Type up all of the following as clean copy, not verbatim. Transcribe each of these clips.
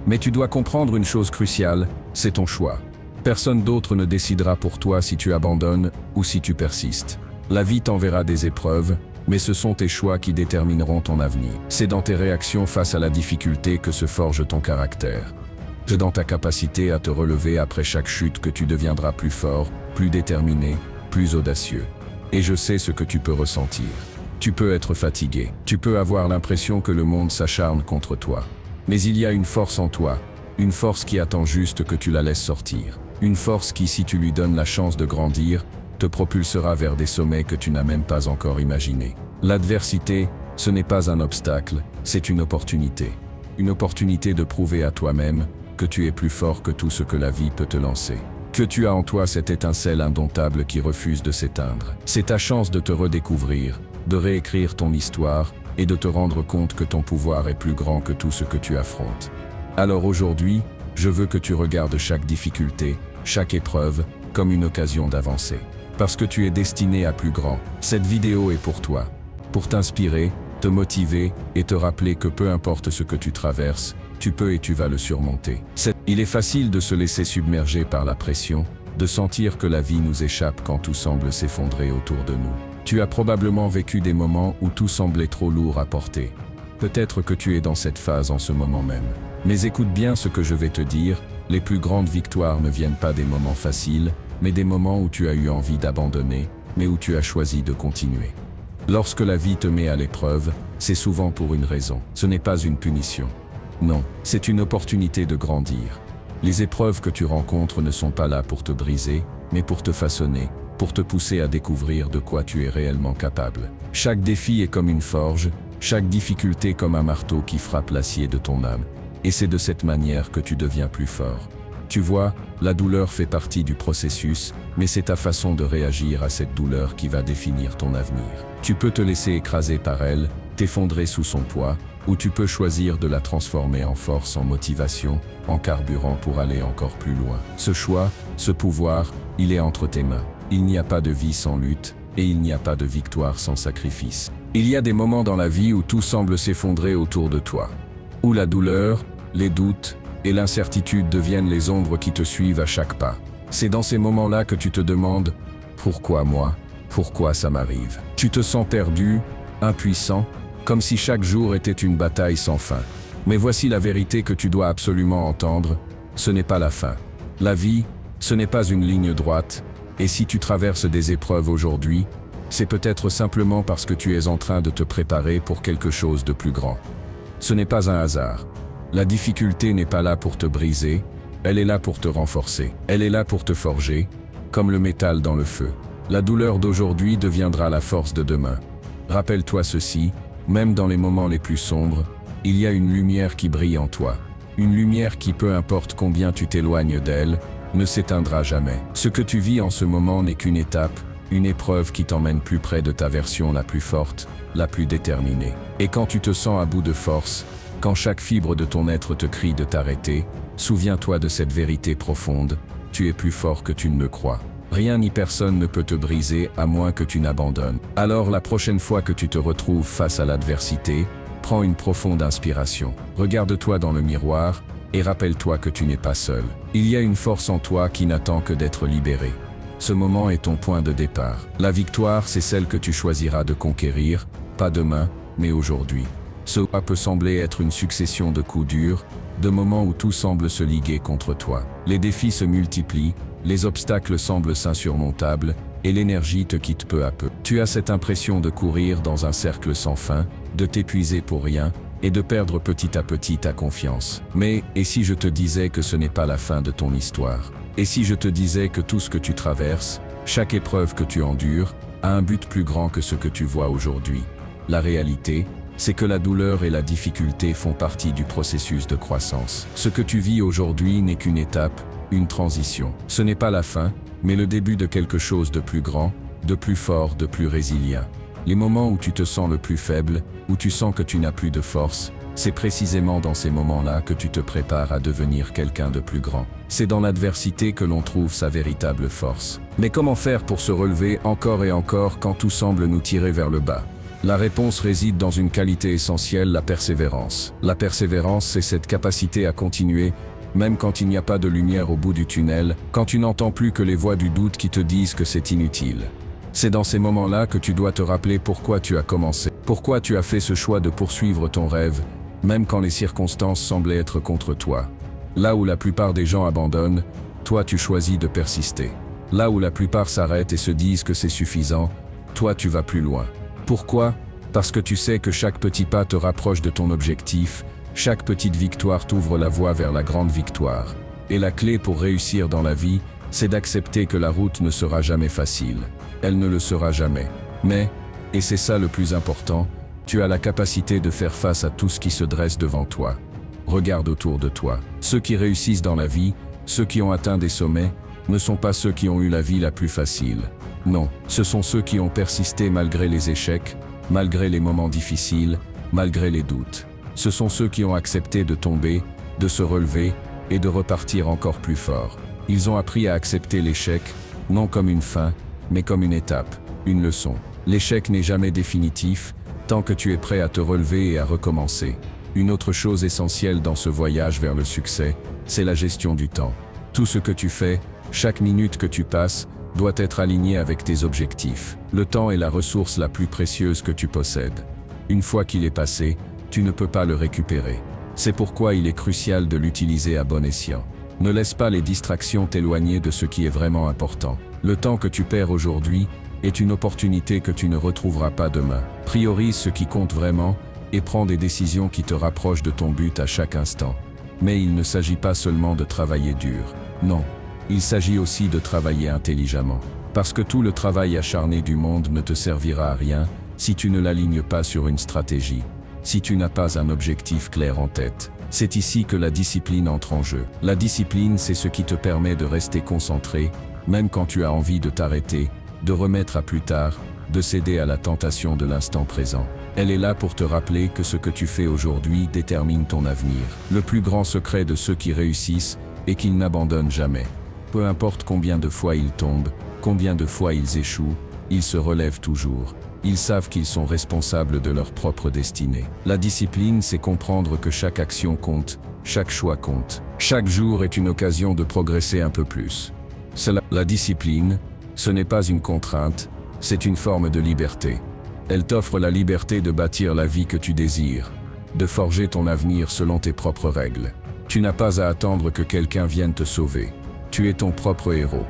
Mais tu dois comprendre une chose cruciale, c'est ton choix. Personne d'autre ne décidera pour toi si tu abandonnes ou si tu persistes. La vie t'enverra des épreuves, mais ce sont tes choix qui détermineront ton avenir. C'est dans tes réactions face à la difficulté que se forge ton caractère. C'est dans ta capacité à te relever après chaque chute que tu deviendras plus fort, plus déterminé, plus audacieux. Et je sais ce que tu peux ressentir. Tu peux être fatigué, tu peux avoir l'impression que le monde s'acharne contre toi. Mais il y a une force en toi, une force qui attend juste que tu la laisses sortir. Une force qui, si tu lui donnes la chance de grandir, te propulsera vers des sommets que tu n'as même pas encore imaginés. L'adversité, ce n'est pas un obstacle, c'est une opportunité. Une opportunité de prouver à toi-même que tu es plus fort que tout ce que la vie peut te lancer. Que tu as en toi cette étincelle indomptable qui refuse de s'éteindre. C'est ta chance de te redécouvrir, de réécrire ton histoire et de te rendre compte que ton pouvoir est plus grand que tout ce que tu affrontes. Alors aujourd'hui, je veux que tu regardes chaque difficulté, chaque épreuve, comme une occasion d'avancer. Parce que tu es destiné à plus grand. Cette vidéo est pour toi. Pour t'inspirer, te motiver et te rappeler que peu importe ce que tu traverses, tu peux et tu vas le surmonter. Il est facile de se laisser submerger par la pression, de sentir que la vie nous échappe quand tout semble s'effondrer autour de nous. Tu as probablement vécu des moments où tout semblait trop lourd à porter. Peut-être que tu es dans cette phase en ce moment même. Mais écoute bien ce que je vais te dire, les plus grandes victoires ne viennent pas des moments faciles, mais des moments où tu as eu envie d'abandonner, mais où tu as choisi de continuer. Lorsque la vie te met à l'épreuve, c'est souvent pour une raison. Ce n'est pas une punition. Non, c'est une opportunité de grandir. Les épreuves que tu rencontres ne sont pas là pour te briser, mais pour te façonner, pour te pousser à découvrir de quoi tu es réellement capable. Chaque défi est comme une forge, chaque difficulté comme un marteau qui frappe l'acier de ton âme. Et c'est de cette manière que tu deviens plus fort. Tu vois, la douleur fait partie du processus, mais c'est ta façon de réagir à cette douleur qui va définir ton avenir. Tu peux te laisser écraser par elle, t'effondrer sous son poids, ou tu peux choisir de la transformer en force, en motivation, en carburant pour aller encore plus loin. Ce choix, ce pouvoir, il est entre tes mains. Il n'y a pas de vie sans lutte, et il n'y a pas de victoire sans sacrifice. Il y a des moments dans la vie où tout semble s'effondrer autour de toi. Où la douleur, les doutes et l'incertitude deviennent les ombres qui te suivent à chaque pas. C'est dans ces moments-là que tu te demandes « Pourquoi moi ? Pourquoi ça m'arrive ?» Tu te sens perdu, impuissant, comme si chaque jour était une bataille sans fin. Mais voici la vérité que tu dois absolument entendre, ce n'est pas la fin. La vie, ce n'est pas une ligne droite, et si tu traverses des épreuves aujourd'hui, c'est peut-être simplement parce que tu es en train de te préparer pour quelque chose de plus grand. Ce n'est pas un hasard. La difficulté n'est pas là pour te briser, elle est là pour te renforcer. Elle est là pour te forger, comme le métal dans le feu. La douleur d'aujourd'hui deviendra la force de demain. Rappelle-toi ceci, même dans les moments les plus sombres, il y a une lumière qui brille en toi. Une lumière qui, peu importe combien tu t'éloignes d'elle, ne s'éteindra jamais. Ce que tu vis en ce moment n'est qu'une étape, une épreuve qui t'emmène plus près de ta version la plus forte, la plus déterminée. Et quand tu te sens à bout de force, quand chaque fibre de ton être te crie de t'arrêter, souviens-toi de cette vérité profonde, tu es plus fort que tu ne le crois. Rien ni personne ne peut te briser à moins que tu n'abandonnes. Alors la prochaine fois que tu te retrouves face à l'adversité, prends une profonde inspiration. Regarde-toi dans le miroir et rappelle-toi que tu n'es pas seul. Il y a une force en toi qui n'attend que d'être libérée. Ce moment est ton point de départ. La victoire, c'est celle que tu choisiras de conquérir, pas demain, mais aujourd'hui. Cela peut sembler être une succession de coups durs, de moments où tout semble se liguer contre toi. Les défis se multiplient, les obstacles semblent insurmontables, et l'énergie te quitte peu à peu. Tu as cette impression de courir dans un cercle sans fin, de t'épuiser pour rien, et de perdre petit à petit ta confiance. Mais, et si je te disais que ce n'est pas la fin de ton histoire? Et si je te disais que tout ce que tu traverses, chaque épreuve que tu endures, a un but plus grand que ce que tu vois aujourd'hui? La réalité, c'est que la douleur et la difficulté font partie du processus de croissance. Ce que tu vis aujourd'hui n'est qu'une étape, une transition. Ce n'est pas la fin, mais le début de quelque chose de plus grand, de plus fort, de plus résilient. Les moments où tu te sens le plus faible, où tu sens que tu n'as plus de force, c'est précisément dans ces moments-là que tu te prépares à devenir quelqu'un de plus grand. C'est dans l'adversité que l'on trouve sa véritable force. Mais comment faire pour se relever encore et encore quand tout semble nous tirer vers le bas? La réponse réside dans une qualité essentielle, la persévérance. La persévérance, c'est cette capacité à continuer, même quand il n'y a pas de lumière au bout du tunnel, quand tu n'entends plus que les voix du doute qui te disent que c'est inutile. C'est dans ces moments-là que tu dois te rappeler pourquoi tu as commencé, pourquoi tu as fait ce choix de poursuivre ton rêve, même quand les circonstances semblaient être contre toi. Là où la plupart des gens abandonnent, toi tu choisis de persister. Là où la plupart s'arrêtent et se disent que c'est suffisant, toi tu vas plus loin. Pourquoi? Parce que tu sais que chaque petit pas te rapproche de ton objectif, chaque petite victoire t'ouvre la voie vers la grande victoire. Et la clé pour réussir dans la vie, c'est d'accepter que la route ne sera jamais facile. Elle ne le sera jamais. Mais, et c'est ça le plus important, tu as la capacité de faire face à tout ce qui se dresse devant toi. Regarde autour de toi. Ceux qui réussissent dans la vie, ceux qui ont atteint des sommets, ne sont pas ceux qui ont eu la vie la plus facile. Non, ce sont ceux qui ont persisté malgré les échecs, malgré les moments difficiles, malgré les doutes. Ce sont ceux qui ont accepté de tomber, de se relever et de repartir encore plus fort. Ils ont appris à accepter l'échec, non comme une fin, mais comme une étape, une leçon. L'échec n'est jamais définitif, tant que tu es prêt à te relever et à recommencer. Une autre chose essentielle dans ce voyage vers le succès, c'est la gestion du temps. Tout ce que tu fais, chaque minute que tu passes, doit être aligné avec tes objectifs. Le temps est la ressource la plus précieuse que tu possèdes. Une fois qu'il est passé, tu ne peux pas le récupérer. C'est pourquoi il est crucial de l'utiliser à bon escient. Ne laisse pas les distractions t'éloigner de ce qui est vraiment important. Le temps que tu perds aujourd'hui est une opportunité que tu ne retrouveras pas demain. Priorise ce qui compte vraiment et prends des décisions qui te rapprochent de ton but à chaque instant. Mais il ne s'agit pas seulement de travailler dur. Non, il s'agit aussi de travailler intelligemment. Parce que tout le travail acharné du monde ne te servira à rien si tu ne l'alignes pas sur une stratégie, si tu n'as pas un objectif clair en tête. C'est ici que la discipline entre en jeu. La discipline, c'est ce qui te permet de rester concentré, même quand tu as envie de t'arrêter, de remettre à plus tard, de céder à la tentation de l'instant présent. Elle est là pour te rappeler que ce que tu fais aujourd'hui détermine ton avenir. Le plus grand secret de ceux qui réussissent est qu'ils n'abandonnent jamais. Peu importe combien de fois ils tombent, combien de fois ils échouent, ils se relèvent toujours. Ils savent qu'ils sont responsables de leur propre destinée. La discipline, c'est comprendre que chaque action compte, chaque choix compte. Chaque jour est une occasion de progresser un peu plus. La discipline, ce n'est pas une contrainte, c'est une forme de liberté. Elle t'offre la liberté de bâtir la vie que tu désires, de forger ton avenir selon tes propres règles. Tu n'as pas à attendre que quelqu'un vienne te sauver. Tu es ton propre héros.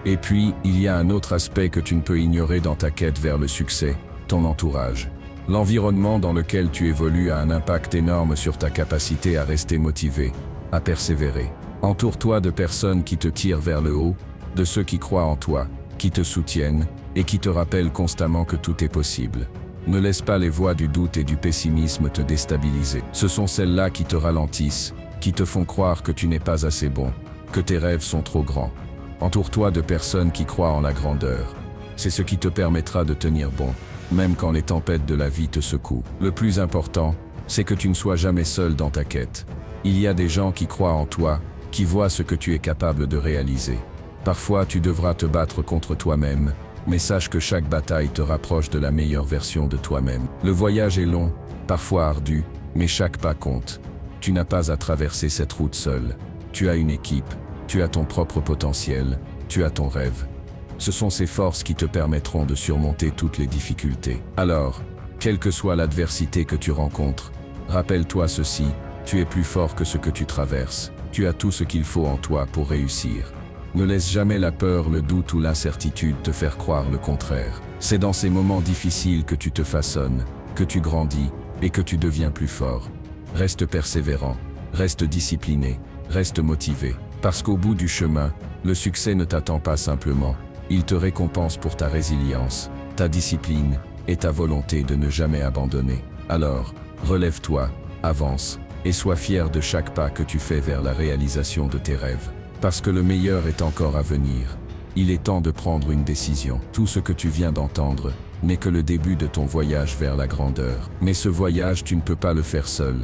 Et puis, il y a un autre aspect que tu ne peux ignorer dans ta quête vers le succès, ton entourage. L'environnement dans lequel tu évolues a un impact énorme sur ta capacité à rester motivé, à persévérer. Entoure-toi de personnes qui te tirent vers le haut, de ceux qui croient en toi, qui te soutiennent et qui te rappellent constamment que tout est possible. Ne laisse pas les voix du doute et du pessimisme te déstabiliser. Ce sont celles-là qui te ralentissent, qui te font croire que tu n'es pas assez bon, que tes rêves sont trop grands. Entoure-toi de personnes qui croient en la grandeur. C'est ce qui te permettra de tenir bon, même quand les tempêtes de la vie te secouent. Le plus important, c'est que tu ne sois jamais seul dans ta quête. Il y a des gens qui croient en toi, qui voient ce que tu es capable de réaliser. Parfois, tu devras te battre contre toi-même, mais sache que chaque bataille te rapproche de la meilleure version de toi-même. Le voyage est long, parfois ardu, mais chaque pas compte. Tu n'as pas à traverser cette route seul. Tu as une équipe. Tu as ton propre potentiel, tu as ton rêve. Ce sont ces forces qui te permettront de surmonter toutes les difficultés. Alors, quelle que soit l'adversité que tu rencontres, rappelle-toi ceci, tu es plus fort que ce que tu traverses. Tu as tout ce qu'il faut en toi pour réussir. Ne laisse jamais la peur, le doute ou l'incertitude te faire croire le contraire. C'est dans ces moments difficiles que tu te façonnes, que tu grandis et que tu deviens plus fort. Reste persévérant, reste discipliné, reste motivé. Parce qu'au bout du chemin, le succès ne t'attend pas simplement. Il te récompense pour ta résilience, ta discipline et ta volonté de ne jamais abandonner. Alors, relève-toi, avance, et sois fier de chaque pas que tu fais vers la réalisation de tes rêves. Parce que le meilleur est encore à venir. Il est temps de prendre une décision. Tout ce que tu viens d'entendre n'est que le début de ton voyage vers la grandeur. Mais ce voyage, tu ne peux pas le faire seul.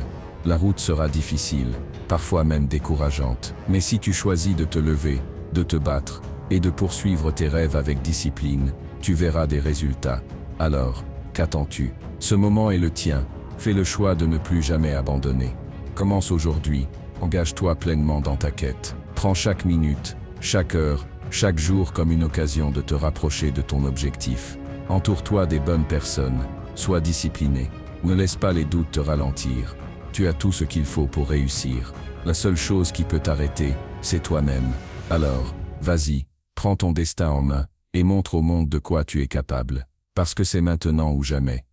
La route sera difficile, parfois même décourageante. Mais si tu choisis de te lever, de te battre et de poursuivre tes rêves avec discipline, tu verras des résultats. Alors, Qu'attends-tu? Ce moment est le tien. Fais le choix de ne plus jamais abandonner. Commence aujourd'hui. Engage-toi pleinement dans ta quête. Prends chaque minute, chaque heure, chaque jour comme une occasion de te rapprocher de ton objectif. Entoure-toi des bonnes personnes. Sois discipliné. Ne laisse pas les doutes te ralentir. Tu as tout ce qu'il faut pour réussir. La seule chose qui peut t'arrêter, c'est toi-même. Alors, vas-y, prends ton destin en main et montre au monde de quoi tu es capable. Parce que c'est maintenant ou jamais.